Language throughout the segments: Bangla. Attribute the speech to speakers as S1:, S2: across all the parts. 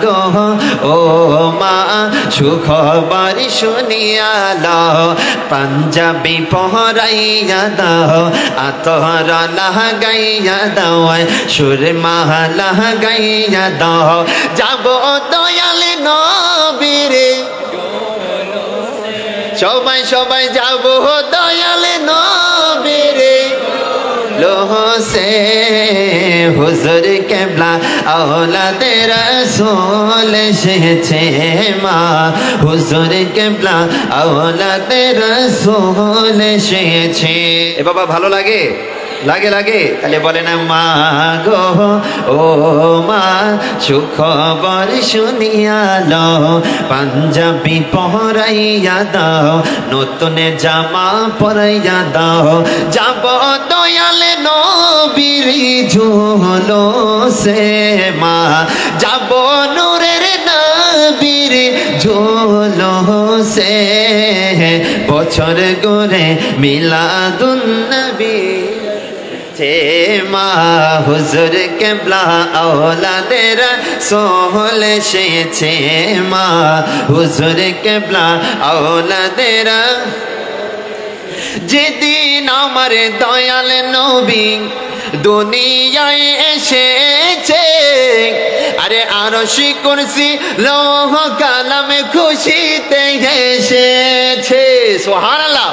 S1: গো ও মা সুখবর শুনিয়া লও পাঞ্জাবি পহরাইয়া দাও আতর লাগাইয়া দাও সুরমা লাগাইয়া দাও যাব দয়াল নবীর সবাই সবাই যাব দয়াল নবীর লোহসে হুজুর কেবলা আওলাদে রাসূল এসেছে মা হুজুর কেবলা আওলাদে রাসূল এসেছে। এ বাবা ভালো লাগে লাগে লাগে তাহলে বলে না মা গো ও মা সুখবর শুনিয়া লও পাঞ্জাবি পহরাইয়া দাও নতুন জামা পরাইয়া দাও যাব দয়াল নবীর ঝুলসে মা যাব নূরের নবীর ঝুলসে বছর করে মিলাদুন নবী মা হুজুর কেবলা আওলাদে রাসূল এসেছে মা হুজুর কেবলা আওলাদে যেদিন আমার দয়াল নবী দুনিয়ায় এসেছে আরে আরশি কুরসি লৌহ কালাম খুশিতে এসেছে সুবহানাল্লাহ।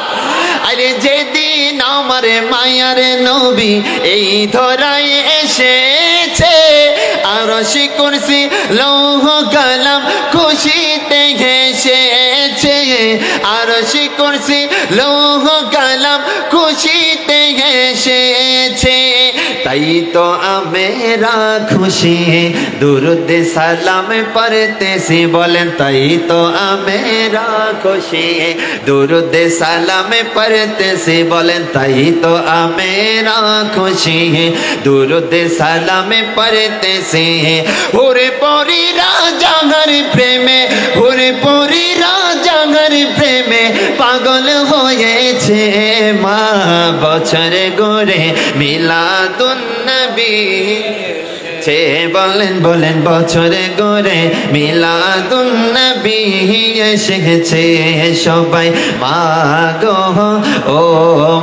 S1: আরে যেদিন আমার মায়ার নবী এই ধরায় এসেছে আরশি কুরসি লৌহ কালাম খুশিতে এসেছে আরশি কুরসি লৌহ কালাম খুশিতে এসেছে তাই তো আমেরা খুশি দুরুদ সালাম পড়তেছি বলেন তাই তো আমেরা খুশি দুরুদ সালাম পড়তেছি বলেন তাই তো আমেরা খুশি দুরুদ সালাম পড়তেছি হুরে পরি রাজার প্রেমে হুরে পরি রাজার প্রেমে পাগল হয়েছে মা বছর গড়ে মিলাদুন নবী বলেন বলেন বছরে গড়ে মিলাদুন নবী এসেছে সবাই মা গো ও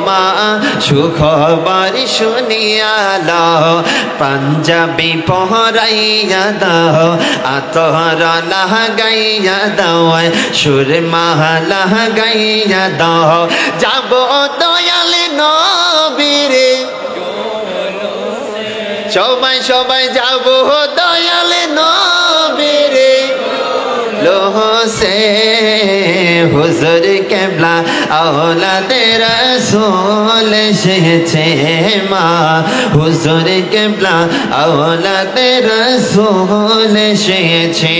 S1: মা সুখবর শুনিয়া লও পাঞ্জাবি পহরাইয়া দাও আতর লাগাইয়া দাও সুরমা লাগাইয়া দাও যাব দয়াল নবীর সবাই সবাই যাব দয়াল নবীর লোহসে হুজুর কেবলা আওলাদে রাসূল এসেছে মা হুজুর কেবলা আওলাদে রাসূল এসেছে।